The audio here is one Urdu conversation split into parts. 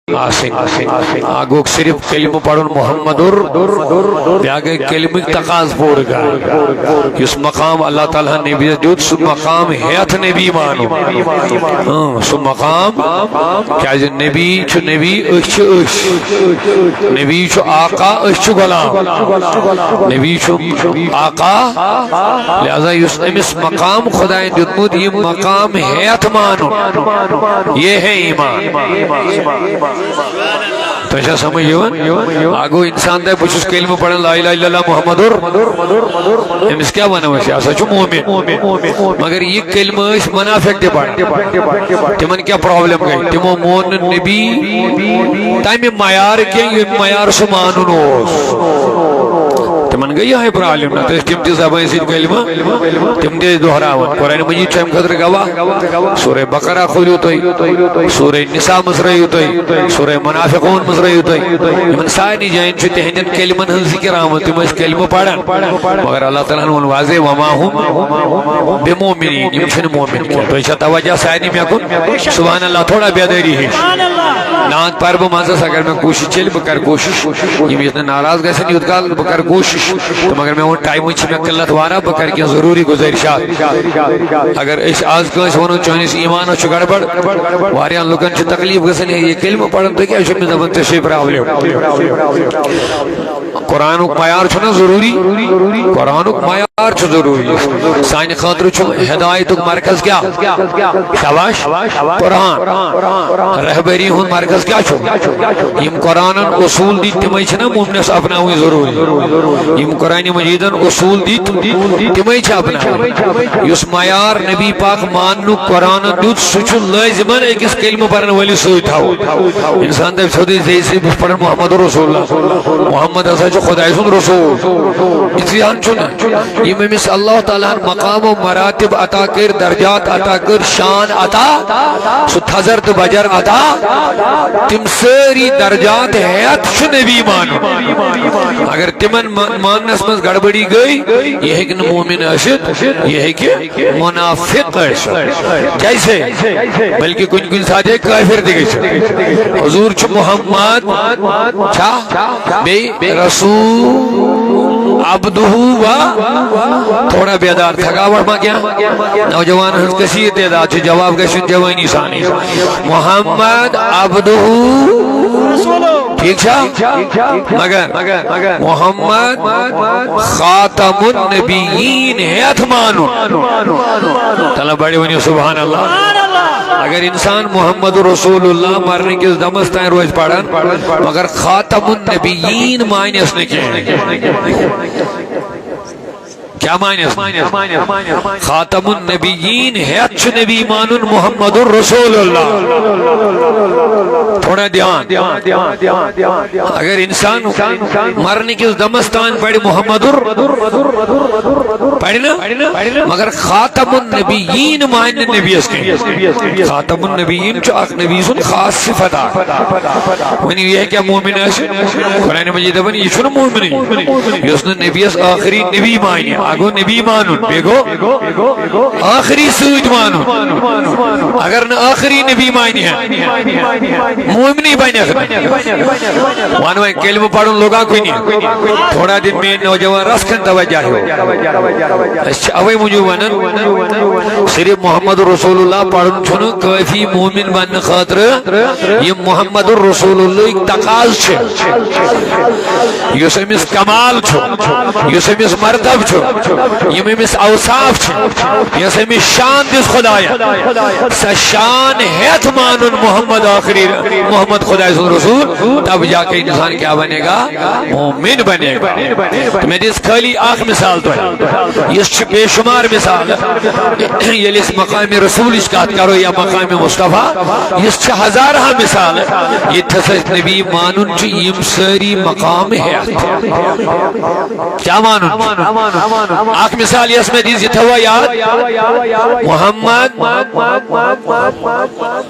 آگو صرف کلمہ پڑھن محمدر بیاگے کلمہ تقاض پور گا اس مقام اللہ تعالیٰ نبی دیت سو مقام حیات نبی مانو سو مقام کیا جی نبی چھو نبی اش نبی چھو آقا اش غلام نبی چھو آقا لہذا اس امس مقام خدا دیت یہ مقام حیات مانو یہ ہے ایمان تو ایسا سمجھ آگو انسان دے بچس کلمہ پڑھن لا الہ الا اللہ محمدر امس کیا بنا ویسے ایسا چھو مومن مگر یہ کلمہ اس منافق دے پڑھن تمن کیا پرابلم گئی تمو مون نبی تائم معیار کیا یہ معیار سو مانون تمن گئی ہے پرابلم نہ تو تم تی زبان سید کلمہ تم تی دہراون قرآن مجید چھم خطر گواہ سورہ بقرہ کھولیو توئی سورہ نساء مصرعیو توئی سورہ منافقون مصرعیو توئی من سائنی جائن چھو تہنین کلمن ہن ذکر آمد تم اس کلمہ پڑھن مگر اللہ تعالیٰ نے واضح وما ہم بمومنین یم چھن مومن کیا تو ایسا توجہ سائنی میں کن سبحان اللہ تھوڑا بیادری ہے نانت پر بمانسا اگر میں کوشش چل بکر کوشش یم اتنا ناراض گئے سن یدگال بکر کوشش تو مگر میں وہ ٹائم ہوئی میں قلت وارا بکر کیا ضروری گزارشات اگر اس آج کو اس ونو چونیس ایمان و گڑبڑ واریان لوگن چھ تکلیف گسن یہ کلمہ پڑھن تو کیا شمی دبن تشریف پرابلم قرآن و معیار چھنا ضروری قرآن و معیار چھ ضروری سائن خاطر چھ ہدایت مرکز کیا شاباش قرآن رہبری ہون مرکز کیا چھ یم قرآن اصول دی تمہیں چھنا مومنس اپنا ہوئی ضروری یم قرآن مجیدن اصول دی تمہیں چھا اپنا یس معیار نبی پاک ماننو قرآن دیت سچو لازمان ایک اس کلمہ پرن والی سوئی تھاو انسان دے چھوڑی زیسی پڑھن محمد رسول اللہ محمد ایسا جو خدای سن رسول اسی ہن چنا یہ ممس اللہ تعالیٰ مقام و مراتب عطا کر درجات عطا کر شان عطا سو تھزرد بجر عطا تم سری درجات حیات شو نبی مانو اگر تمن ماننس مز گڑبڑی گئی یہ ہے کہ مومن اشد یہ ہے کہ منافق اشد جیسے بلکہ کن کن ساتھ کافر دے گئی حضور چھ محمد چھا بے رسول عبدہو و تھوڑا بیدار تھکاوڑ ما کیا نوجوان ہنس کسی تعداد چھ جواب گشن جوانی ثانی محمد عبدہو ٹھیک چھا مگر محمد خاتم النبیین حیات مانو طلب بڑی ونی سبحان اللہ اگر انسان محمد رسول اللہ مرنے کے دمستان روز پڑھن مگر خاتم النبیین معنی اس نے کیا معنی خاتم النبیین حیات چھ نبی مانن محمد رسول اللہ تھوڑا دھیان اگر انسان مرنے کے دمستان پڑھے محمد پڑھنا مگر خاتم النبیین معنی نبی اس کے خاتم النبیین چھ اک نبی سن خاص صفتا ونی یہ ہے کیا مومن ہے قرآن مجید بنی یہ چھنا مومن ہے اس نے نبی اس آخری نبی معنی آگو نبی مانون بیگو آخری سوچ مانون اگر نہ آخری نبی معنی ہے مومنی بانی وانوائے کلمہ پڑھن لوگاں کوئی نہیں تھوڑا دن میں نوجوان رسکن توجہ ہو اوے مجھے ونن صرف محمد رسول اللہ پڑھن چھنو کافی مومن بن خاطر یہ محمد رسول اللہ ایک تقاض چھے یہ سمیس کمال چھو یہ سمیس مرتب چھو یہ سمیس اوصاف چھو یہ سمیس شان دس خدایا سا شان حیت مانن محمد آخری محمد خدا رسول تب جا کے انسان کیا بنے گا مومن بنے گا تو میں اس خالی آخ مثال تو ہے یہ بے شمار مثال یہ اس مقام رسول اشکات کرو یا مقام مصطفیٰ یہ ہزارہ مثال ہے یہ تسجد نبی مانن چی یم سری مقام ہے کیا مانن آخ مثال یہ اس میں دیز یہ تھوا یاد محمد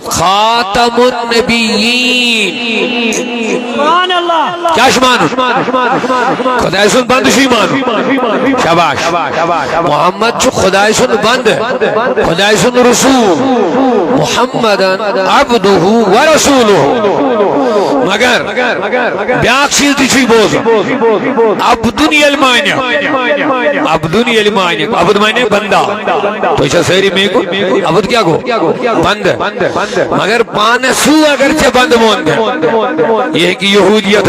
خاتم النبیین کیا شمانو خدای سن بند شی مانو شباش محمد چو خدای سن بند خدای سن رسول محمد عبدہ و رسولہ بیاکھ چیز تھی بوز عبدن یل مانک عبدن یل مانک عبد مانے بندہ تو ساری میں کو عبد کیا گو بند مگر پانسو اگرچہ بند مون یہ کہ یہودیت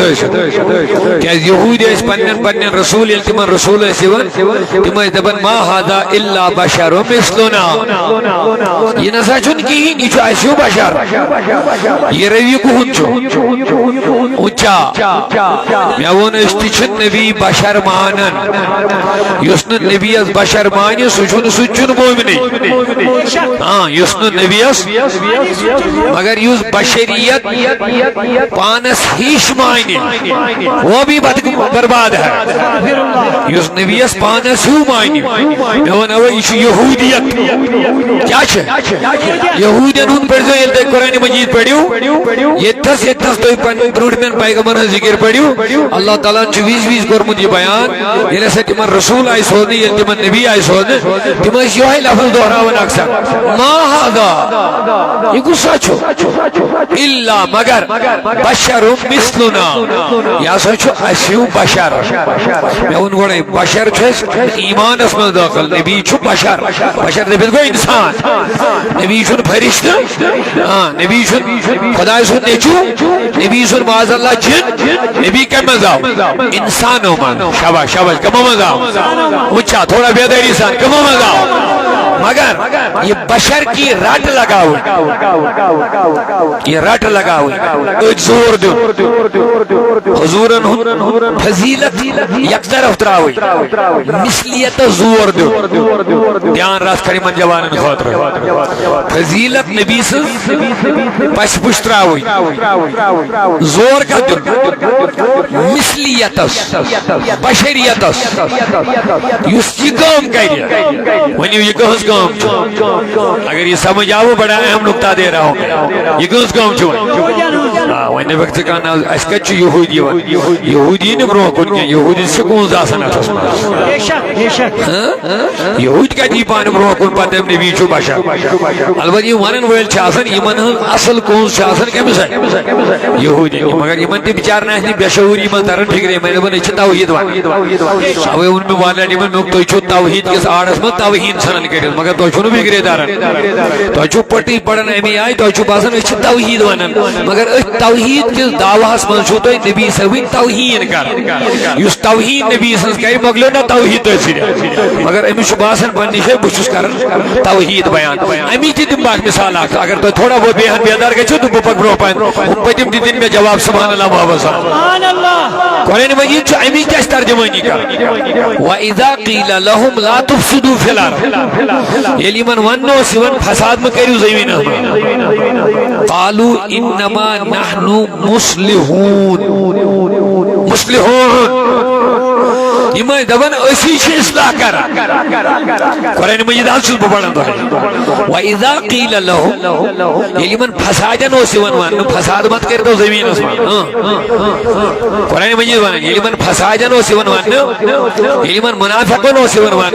کیا یہود پنن پنن رسول تمن رسول تم دپان ما هذا الا بشر مثلنا یہ نسا چھ کہین یہ اسو بشر یہ روی کہن اچھا مے ون اس نبی بشر مانن یس نبی بشر مان سہ مومن ہاں یس نبی مگر اس بشریت پانس ہیش مانے وہ بھی برباد ہے اس نبیس پانس ہیو مانے مے ون یہ یہودیت کیا یہودین ہند پڑھو یل تھی قرآن مجید پڑھو یتس تھی برٹمین پیغمبر ذکر پڑھو اللہ تعالیٰ وز وز کورمت یہ بیان یل ہسا تم رسول آئی سوزن یل تم نبی آئی سوزن تم یہ لفظ دہراون اکثر ما هذا یہ گسا الا مگر بشر مثلنا یا سا اسو بشر مے ون گوڑے بشر ایمان اس من داخل نبی بشر بشر نبی گو انسان نبی فرشتہ ہاں نبی خدا سن نیچو نبی معاذ اللہ جن نبی کم مزاو انسانوں من شاباش شاباش کم مزاو اچھا تھوڑا بیداری سان کم مزاو مگر یہ بشر کی رٹ لگاو یہ رٹ لگاو زور دو حضورن فضیلت یک طرف تراوی مثلیت زور دو دھیان راست کری من جوانن خاطر فضیلت نبی سے پش پش تراوی زور کا دو مثلیت بشریت یس یہ کام کری ونیو یہ کہس کام اگر یہ سمجھ آو بڑا اہم نقطہ دے رہا ہوں یہ کہس کام ون وقت کا نا اس کچھ یہودی یہودی نے برو کن یہودی سے کون زاسن اتس یہود کا دی پان برو کن پتہ نبی چھ بشر البتہ یہ ونن ول چاسن یمن اصل کون چاسن کمس یہودی مگر یمن تے بیچار نہ بے شعوری من ترن فکر میں بن چھ توحید ون اوے ان میں والا یمن نو تو چھ توحید کے آڑس میں توحید سنن کر مگر تو چھ فکر دارن تو چھ پٹی پڑن امی آئی تو چھ باسن چھ توحید ونن مگر توحید کے دعواس من چھو تو نبی سوی توحید کر یس توحید نبی سنس کئی مگلو نہ توحید تو سی مگر امی شباسن بننی ہے بچس کرن توحید بیان امی تی دم باق مثال اگر تو تھوڑا وہ بیان بیدار گچھو تو بپک برو پائن پتیم دی دن میں جواب سبحان اللہ محمد سبحان اللہ قرآن مجید چھ امی کیا ترجمانی کر وَإِذَا قِيلَ لَهُمْ لَا تُفْسِدُوا فِي الْأَرْضِ یلی من ونو سیون فساد میں کریو زمین قالوا انما نحن مصلحون یہ دبن اسی چھ اصلاح کر قرآن مجید حال چل بڑھن دو وَإِذَا قِيلَ لَهُمْ یلی من فسادن ہو سیون ون فساد مت کر دو زمین اس قرآن مجید ون یلی من فسادن ہو سیون ون یلی من منافقن ہو سیون ون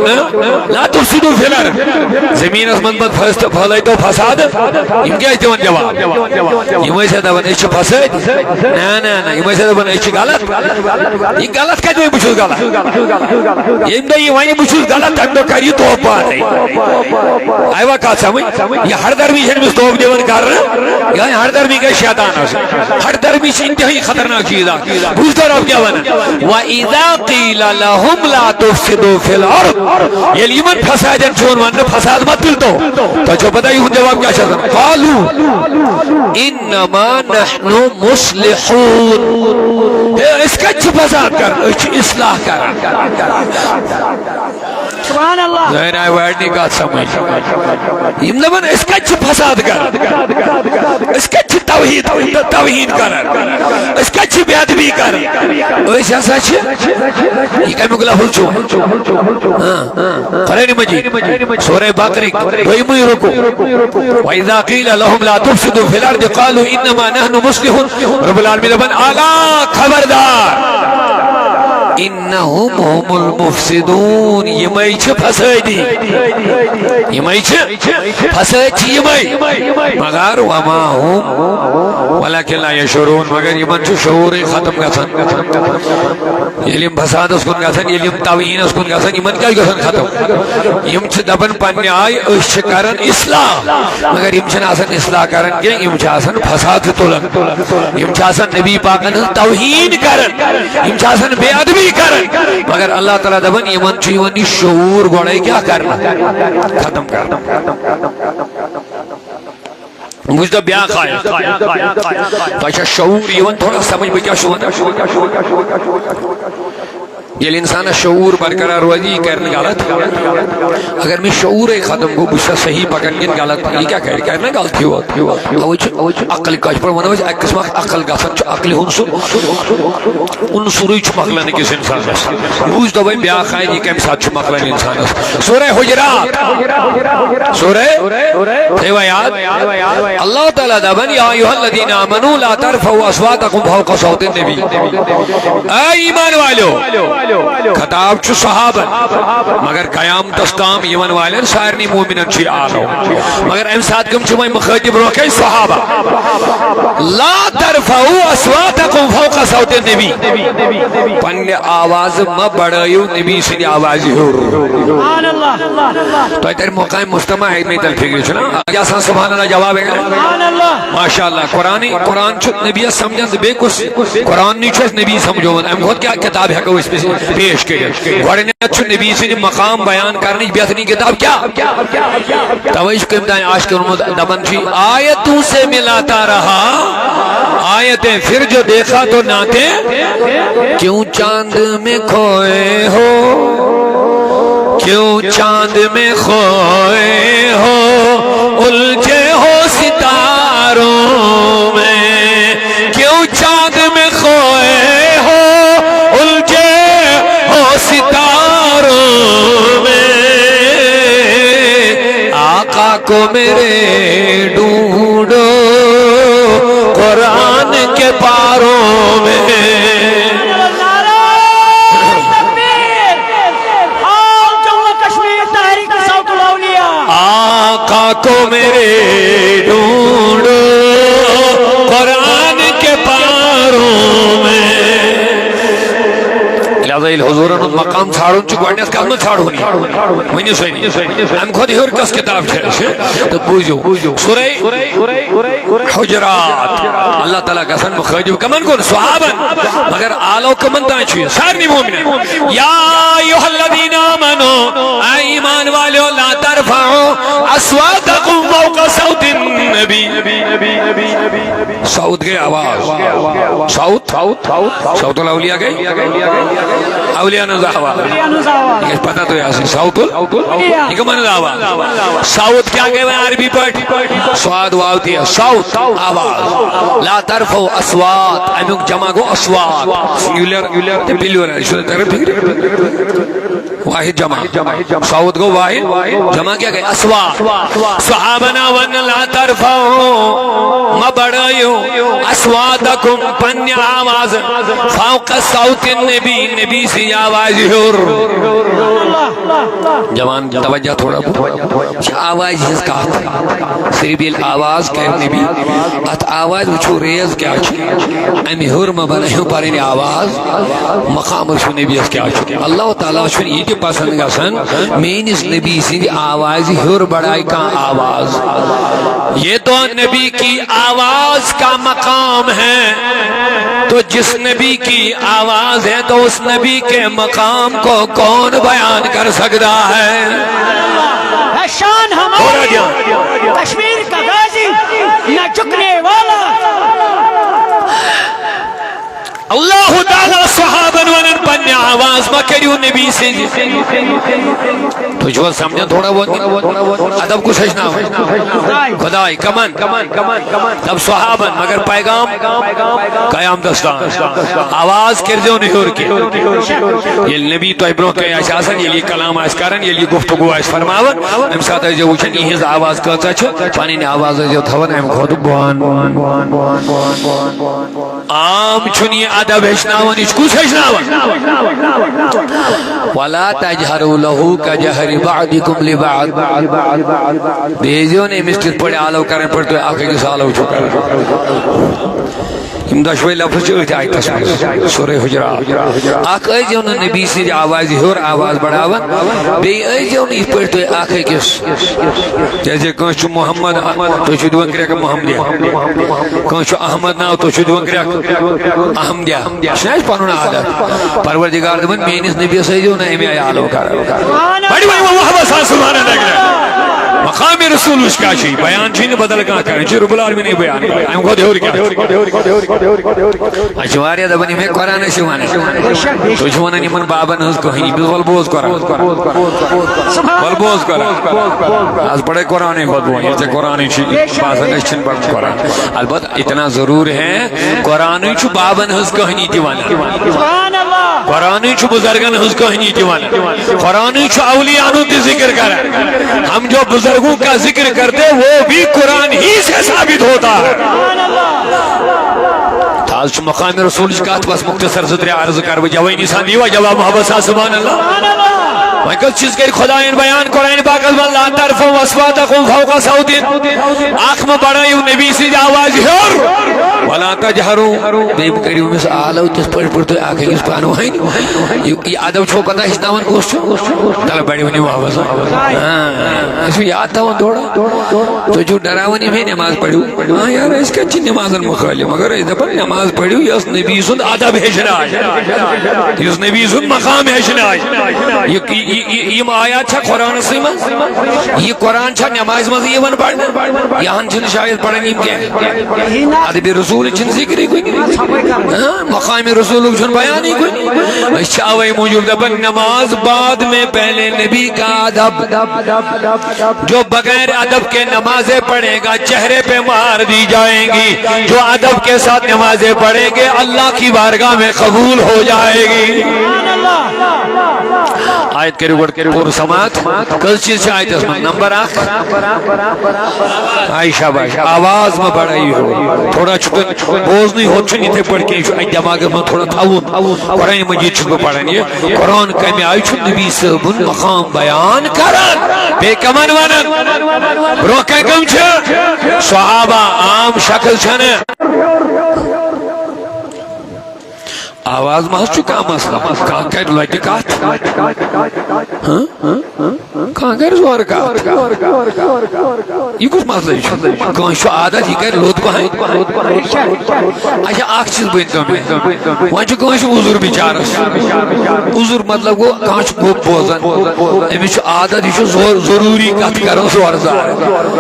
لا تفسدوا فی الارض زمین اس من مت پھلائی تو فساد یم کیا دیون جواب یم سے دبن اچ فساد نا نا نا یم سے دبن اچ غلط یہ غلط کدی بچو غلط یم دے وانی بچو غلط تم تو کری تو پات ایوا کا سمجھ یہ ہر درمی ہے مس توب دیون کر یا ہر درمی کا شیطان ہے ہر درمی سے انتہائی خطرناک چیز ہے بوجھ اب کیا بنا واذا قیل لهم لا تفسدوا فی الارض یہ لیمن فسادن چون ون فساد مت تو جو پتہ ہی جواب کیا چاہتا قالوا انما نحن مصلحون اس کا فساد کر اصلاح کر سبحان اللہ ظاہر ہے ورڈ نہیں کا سمجھ یہ نبن اس کا فساد کر اس کا توحید کر اس کا بے ادبی کر اس سچ یہ کہ مگلا ہو چو قرآن مجید سورہ بقرہ وہی رکو واذا قیل لهم لا تفسدوا في الارض قالوا انما نحن مصلحون رب العالمین بن اعلی خبردار انہم هم المفسدون یمائی چھ فسادی یمائی چھ فساد چھ یمائی مگر وما هم ولكن لا يشعرون مگر یمن چھ شعور ختم گژھان علم فساد اس کن گژھان علم توہین اس کن گژھان یمن کیا گژھان ختم یم چھ دپن پنہ آئی اس چھ کرن اصلاح مگر یم چھن آسان اصلاح کرن کی یم چھ آسان فساد تلن یم چھ آسان نبی پاکن توہین کرن یم چھ آسان بے ادبی کرن مگر اللہ تعالیٰ دپن یمن چھ یمن شعور گوڑے کیا کرنا ختم کرنا مجھے بیان خواہی تو شعور یمن تھوڑا سمجھ بکیا یہ انسان شعور برقرار روزی کرنے غلط اگر میں شعور ختم کو بس صحیح پکڑنے غلط یہ کیا کرنا غلطی ہوتی عقل کاش پر ونو ایک قسم عقل گژھان عقل عنصر مکلان کس انسانس بوز دبئی بیا خائی یہ کم ساتھ مکلان انسانس سورہ حجرات سورہ تھیوا یاد اللہ تعالیٰ دبن یا ایھا الذین آمنوا لا ترفعوا اصواتکم فوق صوت النبی اے ایمان والو خطاب چھ صحابہ مگر قیام دستام یمن والن سارنی مومنن چھ آلو مگر ام ساتھ کم چھ مخاطب روکے صحابہ لا ترفعوا اصواتکم فوق صوت النبی پنہ آواز ما بڑھائیو نبی سنی آواز سبحان اللہ تو تیر موقع مجتمع ہے نہیں تل فکر چھنا یا سان سبحان اللہ جواب ہے سبحان اللہ ماشاءاللہ قرآن چھ نبی سمجھن بے کچھ قرآن نہیں چھ نبی سمجھو ام خود کیا کتاب ہے کہ اس پہ پیش کرے گوڑنیت چھو نبی سے مقام بیان کرنے کی بہترین کتاب کیا توجہ کو امتحان عاشق دبن چھی آیتوں سے ملاتا رہا آیتیں پھر جو دیکھا تو ناتے کیوں چاند میں کھوئے ہو کیوں چاند میں کھوئے ہو الجھے ہو ستاروں میں کیوں چاند میں کھوئے ہو ستاروں میں آقا کو میرے ڈھونڈو قرآن کے پاروں میں آقا کو میرے ڈھونڈو قرآن کے پاروں میں حضور مقام چھاڑون چھ گوڑنیت کام چھاڑونی ونی سوئی ہم خود ہر کس کتاب چھے تو بوجھو سورہ حجرات اللہ تعالیٰ قسم مخاجب کمن کن صحابن مگر آلو کمن تاں چھوئی سارنی مومنین یا ایھا الذین آمنوا اے ایمان والو لا ترفعوا اصواتکم فوق صوت النبی صوت گئے آواز صوت الاولیاء گئے اولیاء نزاوا یہ پتہ تو یاسی صوت یہ کمان نزاوا صوت کیا گئے عربی پڑھ سواد واوتی ہے صوت آواز لا ترفعوا اصوات امیک جمع گو اصوات یولر تے بلیور شو تے واحد جمع صوت گو واحد جمع کیا گئے اصوات صحابنا ون لا ترفعوا ما بڑھائیو اصواتکم پن آواز فوق صوت النبی نبی سی آواز ہور جوان توجہ تھوڑا آواز جس کا صرف یہ آواز کہنے بھی ات آواز وچھو ریز کیا چھو امی ہور مبنیوں پر انہیں آواز مقام رسول نبی اس کیا چھو اللہ تعالیٰ چھو یہ جو پسند گا سن مین اس نبی سی آواز ہور بڑھائی کا آواز یہ تو نبی کی آواز کا مقام ہے تو جس نبی کی آواز ہے تو اس نبی کے مقام کو کون بیان کر سکتا ہے شان ہماری کشمیر کا غازی نہ جھکنے والا اللہ تعالیٰ صحابن ونن پنیا آواز ما کریو نبی سے تو جو سمجھا تھوڑا بہت ادب کو سجنا خدای کمن تب صحابن مگر پیغام قیام دستان آواز کر جو نہیں ہو رکی یہ نبی تو ابرو کے اساسن یہ کلام اس کارن یہ گفتگو اس فرماون ہم ساتھ جو وچن یہ آواز کرتا چھ پانی نے آواز جو تھون ہم خود بوان عام چنی ادب ہچناون اس کو سجناون ولا تجهروا له كجهر بعضكم لبعض بیزیوں نے مسجد پڑے آلو کریں پڑتے آخر کے سالو چکا ام دشوی لفظ چوئی آئی تسمیر سورہ حجرات آخ ایزیوں نے نبی سے آوازی ہور آواز بڑھاون بی ایزیوں نے پڑھتے آخر کس جیسے کنچو محمد تو شد ونکریا کا محمدیہ کنچو احمد ناو تو شد ونکریا کا احمدیہ شنائش پانونا عادت پروردگار دمن مینس نبی سے ایزیوں نے امی آئی آلو کرا بڑی بڑی محمد صلی اللہ علیہ وسلم مقام رسول اس کا شئی بیان چین بدل کہاں کریں چی رب العالمین نے بیان کریں ہم کو دیوری کیا اشواریا دبنی میں قرآن شوانا تو شوانا نیمن بابا نحس کو ہی بل بوز قرآن بل بوز قرآن از بڑے قرآن خود بوئی یہ قرآن چی بازا نشچن بڑھ قرآن البت اتنا ضرور ہے قرآن چو بابا نحس کو ہی دیوانا قرآن چو بزرگن نحس کو ہی دیوانا قرآن چو اولیانو کی ذکر کریں ہم جو بزرگوں کا ذکر کرتے وہ بھی قرآن ہی سے ثابت ہوتا ہے تاز چو مقام رسول شکات بس مختصر صدر عرض کر بجاوئی نسان دیوا جواب محبت صاحب سبحان اللہ میں کل چیز کر خدایان بیان قرآن پاک از لا طرف واسواتکم فوق صوتین آنکھ میں بڑھائی نبی سے آواز ہر ولا تجہرو دیب کریو میں سے آلو تس پڑھ پڑھتے آنکھیں اس پانو ہیں یہ آدم چھوکتا ہے اس ناون کو تلہ بیڑی ونی محبت صاحب اس میں یاد تھا وہ دوڑا تو جو ڈراونی میں نماز پڑھو ہاں یار اس کا چی نماز المخالی مگر اس دفعہ نماز پڑھو یس نبی سن آدب حشن آئی یس نبی سن مقام حشن آئی یہ آیات چھا قرآن سیمہ یہ قرآن چھا نماز مزی یہ ون پڑھنا یہاں چھن شاید پڑھنی کیا عدب رسول چھن ذکری کوئی مقام رسول چھن بیانی کوئی شاوی موجود دبن نماز بعد میں پہلے نبی کا ادب جو بغیر ادب کے نمازیں پڑھے گا چہرے پہ مار دی جائیں گی جو ادب کے ساتھ نمازیں پڑھیں گے اللہ کی بارگاہ میں قبول ہو جائے گی آیت کے ریکارڈ پور سماعت کل چیز سے آیت اس میں نمبر آخ عائشہ باش آواز میں بڑھائی ہو تھوڑا چھکن بوز نہیں ہو چھنی تھے پڑھ کے دماغ میں تھوڑا تھاون قرآن مجید چھکو پڑھیں یہ قرآن کمی آئی چھن نبی صاحب مقام بیان کرن بے کمن ونن روکے کم چھے صحابہ عام شکل چھنے آواز محض چکا مسئلہ کہاں کہہ لائٹی کات کہاں کہہ زور کات یہ کچھ مسئلہ ہی کہاں شو عادت ہی کہہ لوت کو ہیں اچھا آخ چیز بینتا میں وہاں چھو کہاں شو عذر بیچارس عذر مطلب کو کہاں چھو گوپ بوزن امی چھو عادت ہی چھو ضروری کات کرو زور زار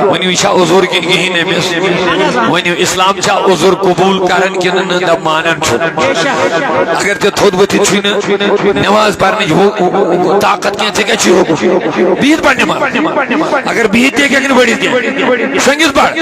ونیو چھا عذر کی گئی نمیس ونیو اسلام چھا عذر قبول کرن کی نندب مانن چھو اگر تے تھود بتی چھونا نماز پڑھنے جو طاقت کیا تھے کیا چھو ہوگو بیت پڑھنے مار اگر بیت دے کیا بڑی دیا سنگیز پڑھ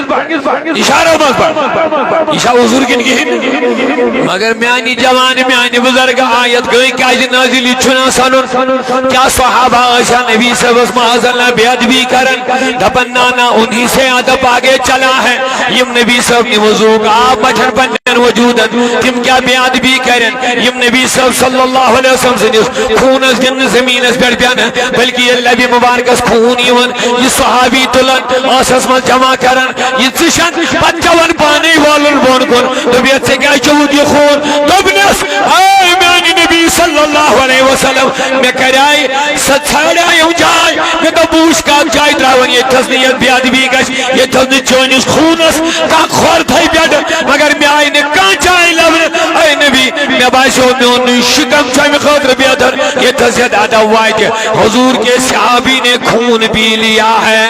اشارہ باز پڑھ اشارہ حضور کن کی مگر میانی جوان میانی بزرگ آیت گئی کاج نازلی چھنا سنن کیا صحابہ آشا نبی سے بس معاذ اللہ بیعت بھی کرن دپنانا انہی سے ادب آگے چلا ہے یم نبی صاحب نے وضو کا آپ مجھر بنن وجودن تم کیا بیعت بھی کرن یم نبی صلی اللہ علیہ وسلم سے خون اس گن زمین اس پر بیان بلکہ یہ نبی مبارک اس خون یون یہ صحابی تلن آسس من جمع کرن یہ تشن پچون پانی والن بون کن نبیت سے کیا چود یہ خون دبنس اے میانی نبی صلی اللہ علیہ وسلم میں کرائی ستھاڑا ہوں جائے میں تو بوش کا جائے دراؤن یہ تزنیت بیاد بھی گش یہ تزنیت چونیس خونس کا خور تھائی بیاد مگر میں آئی نے کان جائے لبن اے نبی میں باشو میں انہی شکم چاہی میں خاطر بیادر یہ تزید آدھا ہوا کہ حضور کے صحابی نے خون پی لیا ہے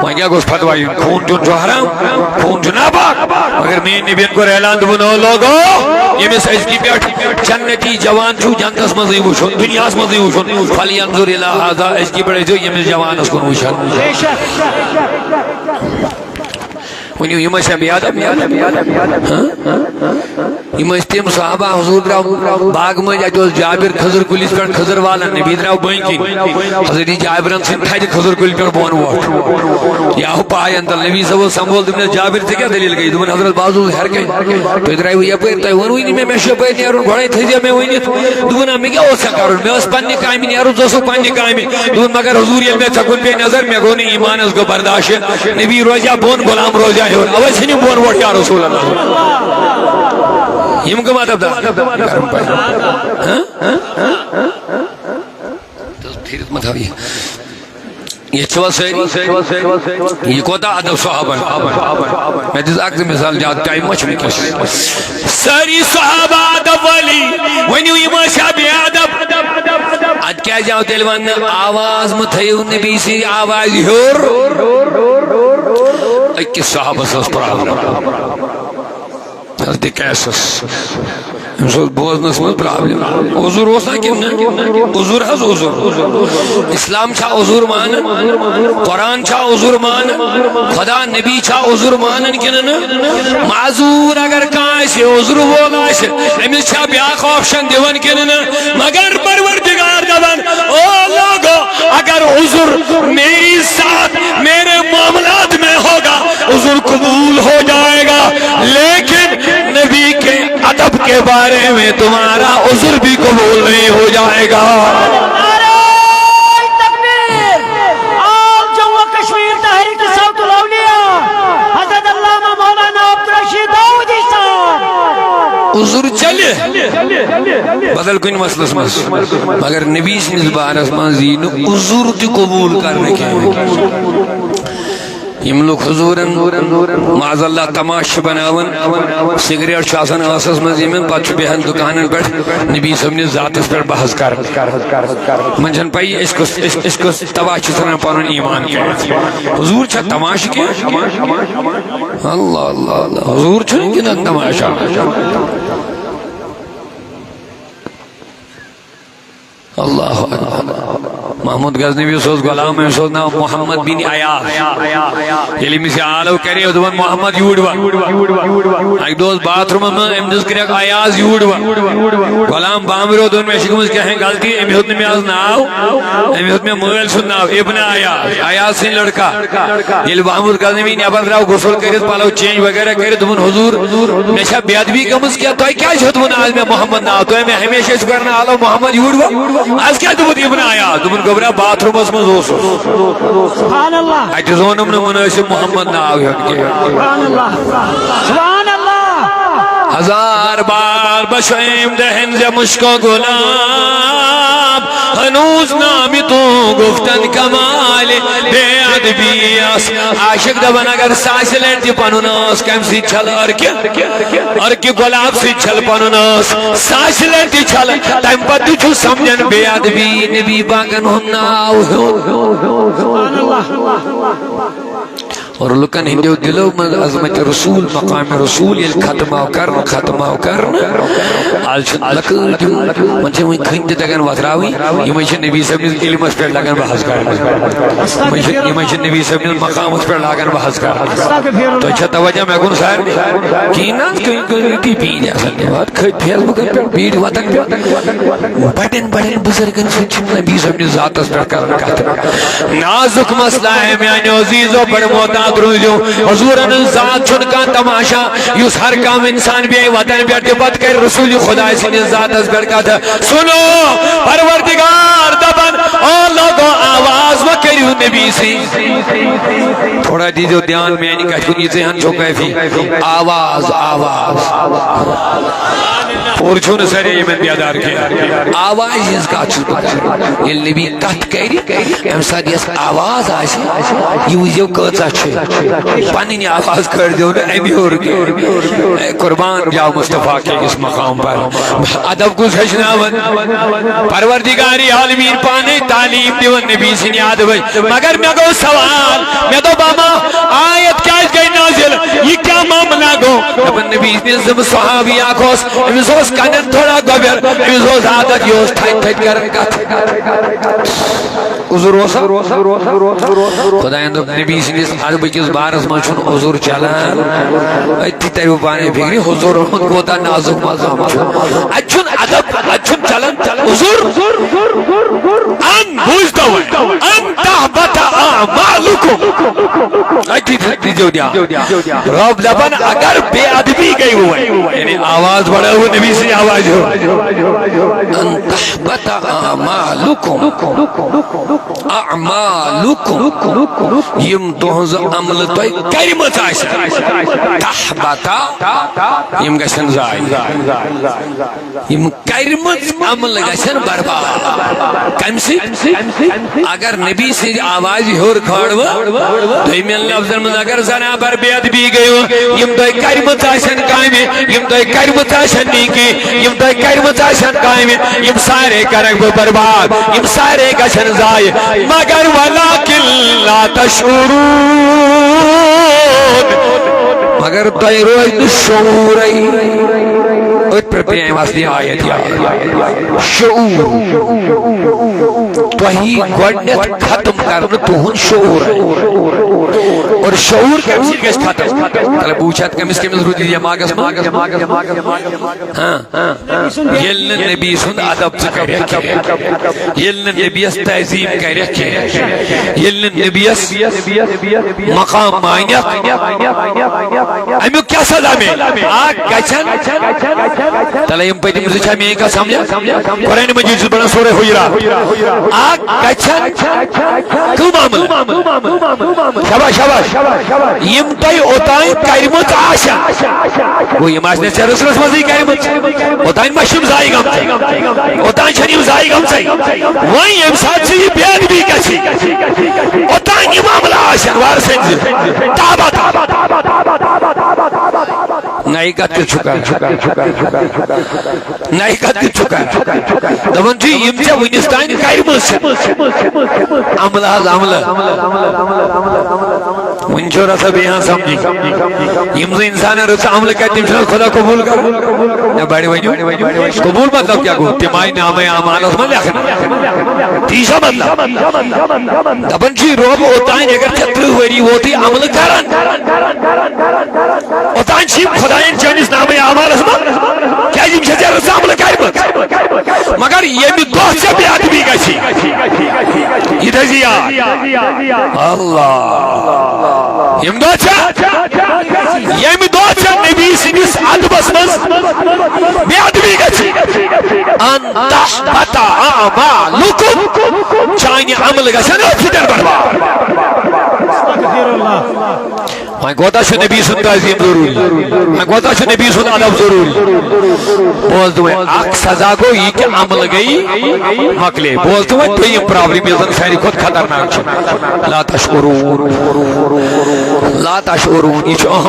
میں کیا گوش فتوائی خون جو حرام خون جو ناپاک مگر میں نبی ان کو اعلان دبنو لوگو یہ میں سیز کی بیٹھ جنتی جوان چھو جنتس مزی وشن دنیاس مزی وشن فلی انظر الہ آدھا اس کی بڑے جو یہ میں جوان اس کو وشن ونیو یہ مشہ بیادہ یم تم صحابہ حضور درو باغ مز ات جابر خضر کلس پہ خضر والن نبی درو بن کن حضرت جابرن سن تھد خضر کل پہ بون ووٹ یہ پائے اندر نبی صاحب سنبھول دن جابر تے کیا دلیل گئی دن حضرت بازو ہر کے تو درو یپر تہ ونوی نی میں شپ نیرن گھڑے تھزیا میں ونی دن میں کیا کرن میں پنہ کامہ نیرن دوسو پنہ کامہ دن مگر حضور یل میں ثقل پہ نظر میں گو نی ایمان اس کو برداشت نبی روزہ بون غلام روزہ ہے اوے سنی بون ووٹ یا رسول اللہ یم کا مطلب پھر مطلب یہ چھوا سے یہ کوتا ادب صحابہ میں دس اکھ مثال جات ٹائم مچ میں کس ساری صحابہ ادب والی ونیو یہ شاب ادب اد کیا جاؤ تیل ون آواز متھیو نبی سی آواز ہور اکی صحابہ سس پرابلم حضرت قیسس بوزنس من پرابلم عذر اوسا کن عذر حض عذر اسلام چھا عذر مانن قرآن چھا عذر مانن خدا نبی چھا عذر مانن کنن معذور اگر کانسی عذر وولاش امس چھا بیاق آپشن دیون کنن مگر پروردگار دبن او لوگو اگر عذر میری ساتھ میرے معاملات میں ہوگا عذر قبول ہو جائے گا لیکن نبی کے ادب کے بارے میں تمہارا عذر بھی قبول نہیں ہو جائے گا تکبیر آل جموں کشمیر تحریک صوت الاولیاء حضرت علامہ مولانا عبدالرشید داؤدی صاحب عذر چلے بدل کن مسلس مس مگر نبی سنس بارس منزین عذر دی قبول کرنے کے یم لوگ حضورن معاذ اللہ تماش بناون سگریٹ چاسن آسس مز یمن پتہ بہن دکانن پہ نبی صاحب نے ذاتس پہ بحث کر منجن پائی اس کو تباہ چھ پن ایمان حضور چھا تماش کی اللہ اللہ اللہ حضور چھن کی تماشا اللہ محمود غزنوی سوز غلام میں سوز نام محمد بن عیاض یلی میں سے آلو کرے ادوان محمد یوڑوا ایک دوست بات روم میں امدس کرے عیاض یوڑوا غلام بامرو دون میں شکمز کہیں غلطی امی حد میں آز ناو امی حد میں مویل سن ناو ابن عیاض عیاض سن لڑکا یلی محمود غزنوی نے ابن راو غسل کرے پالو چینج وغیرہ کرے دون حضور نشا بیادبی کمز کیا تو کیا شد دون آج میں محمد ناو تو میں ہمیشہ اس کرنا آلو محمد یوڑوا آج کیا دون ابن عیاض دون گبرا بات روم اس مزوس سبحان اللہ ایت زونم نے مناسب محمد ناو ہے سبحان اللہ سبحان اللہ ہزار بار بشویم دہن سے مشکو گلاب ہنوز نامی تو گفتن کمال بے ادبیاس عاشق دبن اگر ساس لیتی پنوناس کم سی چھل اور کی گلاب سی چھل پنوناس ساس لیتی چھل تیم پتو چھو سمجھن بے ادبی نبی باگن ہم ناو سبحان اللہ اور لکن ہندیو دلو من عظمت رسول مقام رسول یل ختماو کرن آل چھن لکن من چھن وہی کھنج دگن وطراوی یہ من چھن نبی صاحب علم اس پر لگن بحث کرن یہ من چھن نبی صاحب مقام اس پر لگن بحث کرن تو اچھا توجہ میں کن سار کینا کوئی پی جا سکتے بات کھت پھیل بکن پر بیٹ وطن بڑن بزرگن سے چھن نبی صاحب ذات اس پر کرن کہتے نازک مسئلہ ہے میانی عزیزو بڑ موتا حضور ذات چھن کا تماشا یس ہر کام انسان بھی وطن بیٹھ بات کر رسول خدا سے ذات از بیٹھ کا تھا سنو پروردگار دبن اور لوگوں آواز و کریو نبی سی تھوڑا دیجو دھیان میں نہیں کہا کنی ذہن چھو کیفی آواز اور چھونے سارے یہ میں بیادار کیا آواز اس کا چھو پکا یہ نبی کہت کہری ہم ساتھ یہ آواز آشی یہ کہتا چھے پانی آواز کر دیو نا ایمی ہو رکے قربان جاؤ مصطفیٰ کے اس مقام پر ادب کو سجناون پروردگاری عالمین پانے تعلیم دیون نبی سے نیاد بھائی مگر میں گو سوال میں تو باما آیت کیا اس گئی نازل یہ کیا معاملہ گو ابن نبی نے زم صحابی آکھوس امیزوس کنن تھوڑا گوبر امیزوس عادت یوس تھائٹ کرن کا عذر خدا نبی سندس ادب کس بارس من عذر چلان اتھی تیو پانے فکری حضور کوتا نازک مذہب اچھن ادب اچھن چلان عذر ان بوجھتا ہوا ان تحبت اعمالکم اتھی تھی جو دیا رب دبن اگر بے ادبی گئی ہوئے یعنی آواز بڑا ہوا نبی سے آواز ہو ان تحبت اعمالکم اعمالکم یم تہذ عمل تہ کرمت تحبتا یم گژھن ضائع یم کرمت عمل گژھن برباد کم سی اگر نبی سند آواز ہور کھاڑو دویمین لفظن من اگر زنا بر بے ادبی گیو یم تہ کرمت آسن کامہ یم تہ کرمت آسن نیکی یم تہ کرمت آسن کامہ یم سارے کرک بہ برباد یم سارے گژھن ضائع مگر ولکن لا تشعرون مگر تۄہہِ روزِ نہٕ شعوٗرے أتھۍ پٮ۪ٹھ پیٚیہِ اَمہِ اصلی آیت یاد شعوٗر تۄہہِ گۄڈٕنٮ۪تھ ختم کرنہٕ تُہُنٛد شعوٗر اور شعوٗر کَمہِ سۭتۍ گژھِ ختم تَلہٕ بہٕ وٕچھِ اَتھ کٔمِس کٔمِس روٗدِ دٮ۪ماغس منٛز ییٚلہِ نہٕ نبی سُنٛد ادب ژٕ کَرکھ کینٛہہ ییٚلہِ نہٕ نبیَس تہذیٖب کَرکھ کینٛہہ ییٚلہِ نہٕ نبیَس مقام مانکھ امیُک کیٛاہ سزا میلہِ اکھ گژھن تَلہٕ یِم پٔتِم زٕ چھا میٛٲنۍ کتھ سمجھان قرآنِ مجیٖد چھُس پران سورہ حجرات اکھ گژھن کٕم عمل شاباش شاباش یم تۄہہِ اوٚتانۍ کرمٕژ آسن گوٚو یم آسنہِ ژےٚ رٕژرس منٛزٕے کرمٕژ اوٚتانۍ ما چھِم ضایع گٔمژٕ اوٚتانۍ چھَنہٕ یم ضایع گٔمژٕے وۄنۍ ییٚمہِ ساتہٕ ژٕ یہِ بے ادبی گژھی اوٚتانۍ یِم عملہٕ آسن وارٕ سٔنزِ نئی کتھ تہِ چھُ کران نئی کتھ تہِ چھُ کران دپان چھُ یم ژےٚ وُنِس تانۍ کرمٕژ چھِ عملہٕ حظ عملہٕ وُنہِ چھُ رژھا بیٚیہِ سمجھی یم زٕ انسانن رٕژ عملہٕ کرِ تِم چھِنہٕ خدا قبوٗل کران بڑِ ؤنِو قبوٗل مطلب کیٛاہ گوٚو تِم آیہِ نامے اعمالس منٛز لیکھنہٕ تی چھا مطلب دپان چھُ رۄب اوٚتانۍ اگر ژےٚ 30 ؤری ووتُے عملہٕ کران اوٚتانۍ چھِ یِم خۄدایَن چٲنِس نامے اعمالس منٛز کیٛازِ یِم چھِ ژےٚ رٕژ عملہٕ کرِمٕژ مگر ییٚمہِ دۄہ ژےٚ بے ادبی گژھی یہِ تھٲیزِ یاد اللہ ییٚمہِ دۄہ ژےٚ نبی سٕنٛدِس ادبس منٛز بے ادبی گژھی ان تحبط اعمالکم چانہِ عملہٕ گژھن أتھۍ سۭتۍ برباد وۄنۍ کوتاہ چھُ نبی سُنٛد تعظیٖم ضروٗری وۄنۍ کوتاہ چھُ نبی سُنٛد ادب ضروٗری بوزتہٕ وۄنۍ اکھ سزا گوٚو یہِ کہِ عملہٕ گٔیی مۄکلے بوزتہٕ وۄنۍ دوٚیِم پرابلم یۄس زن ساروی کھۄتہٕ خطرناک چھِ لا تشعرون لا تشعرون یہِ چھُ